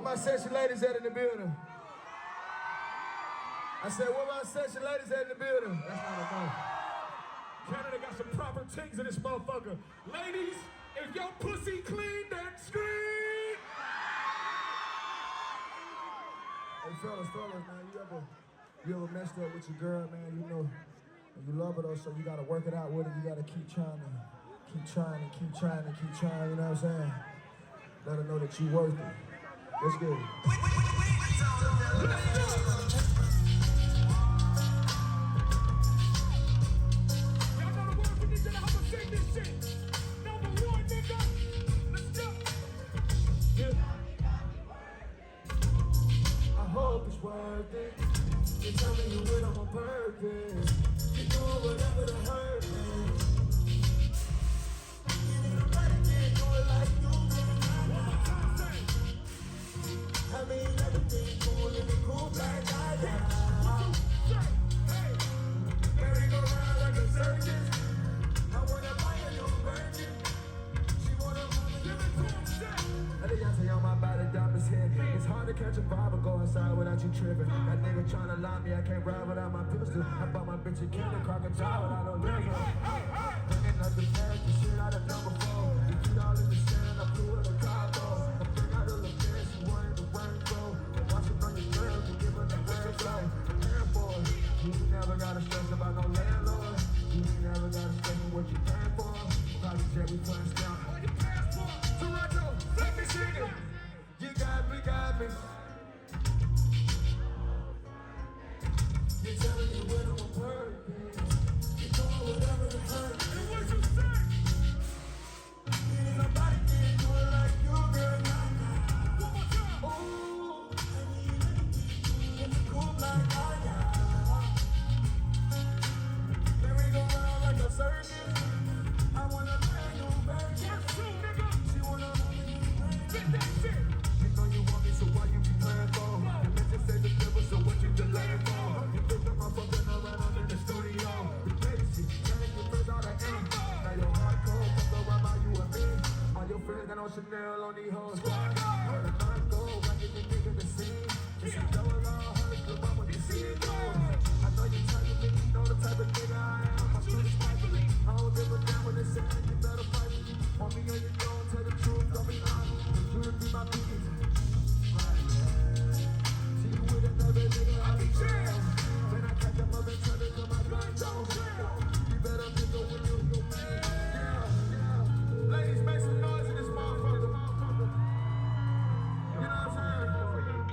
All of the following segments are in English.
Where my sexy ladies at in the building? I said, where my sexy ladies at in the building? That's not enough. Canada got some proper things in this motherfucker. Ladies, if your pussy clean, then scream! Hey, fellas, man, you ever messed up with your girl, man, you know, and you love her though, so you gotta work it out with her. You gotta keep trying, you know what I'm saying? Let her know that you worth it. Let's get it. I hope it's worth it. You tell me you with on purpose. You doing whatever to hurt me. Nobody can do it like you do. I mean, everything cool in the cool black eye. Merry-go-round like a circus. I wanna buy a new virgin. She wanna give it to him. I think I tell you my body diamonds hit. It's hard to catch a vibe or go inside without you tripping. That nigga tryna lie me, I can't ride without my pistol. I bought my bitch a candy crocodile without no liver. Bringing up the past, the shit I done done before. You put all in the sand, I flew with a cargo. I bring out all the fans, she wanted the rainbow. Watch it on your girls, you give her the red flow. Air boy, you never gotta stress about no landlord. You never gotta stress on what you paying for. Private jet, we punch down. Toronto, let me sing it. You got me. You telling me when I'm on purpose. You doing whatever to hurt me. And what you say? Nobody can do it like you, girl. One more time. Ooh, I need anything in the cool black eye. Merry-go-round like a circus. I wanna brand new virgin. Work soon, nigga. She wanna hold me. Get that shit. You know you want me, so why you be playing for? The bitches say the devil, so what you delaying for? You think I'm fucking around, I'm in the studio. The crazy shit, turning your first out of ink. Now your heart cold, come around by you and me. All your friends got on Chanel on these hoes. Heard a night go, I get the nigga to see. Just a double all hurt, the mama you see it go. I know you type of me, you know the type of nigga I am. I'm pretty spicy. I don't give a damn what they say, you better fight me. On me or you don't, tell the truth, don't be honest. You would be my biggest. See you with another nigga, I'll be jail. When I catch up, I've been trying to come my gun down. You better pick up when you man. Yeah. Ladies, make some noise in this motherfucker. You know what I'm saying?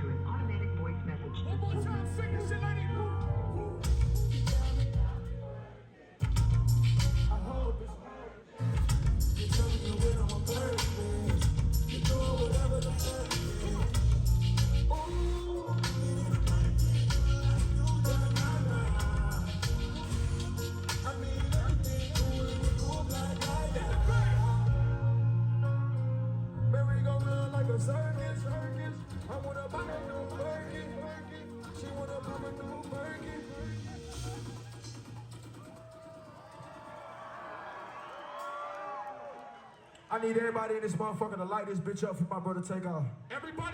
To an automatic voice message. One more time, sing this shit, lady. I hope it's you tell me you with on purpose. You doing whatever the fuck. Ooh, I mean everything cool in the cool black eye. Merry-go-round like a circus. I wanna buy a new Birkin. She wanna buy a new Birkin. I need everybody in this motherfucker to light this bitch up for my brother take off. Everybody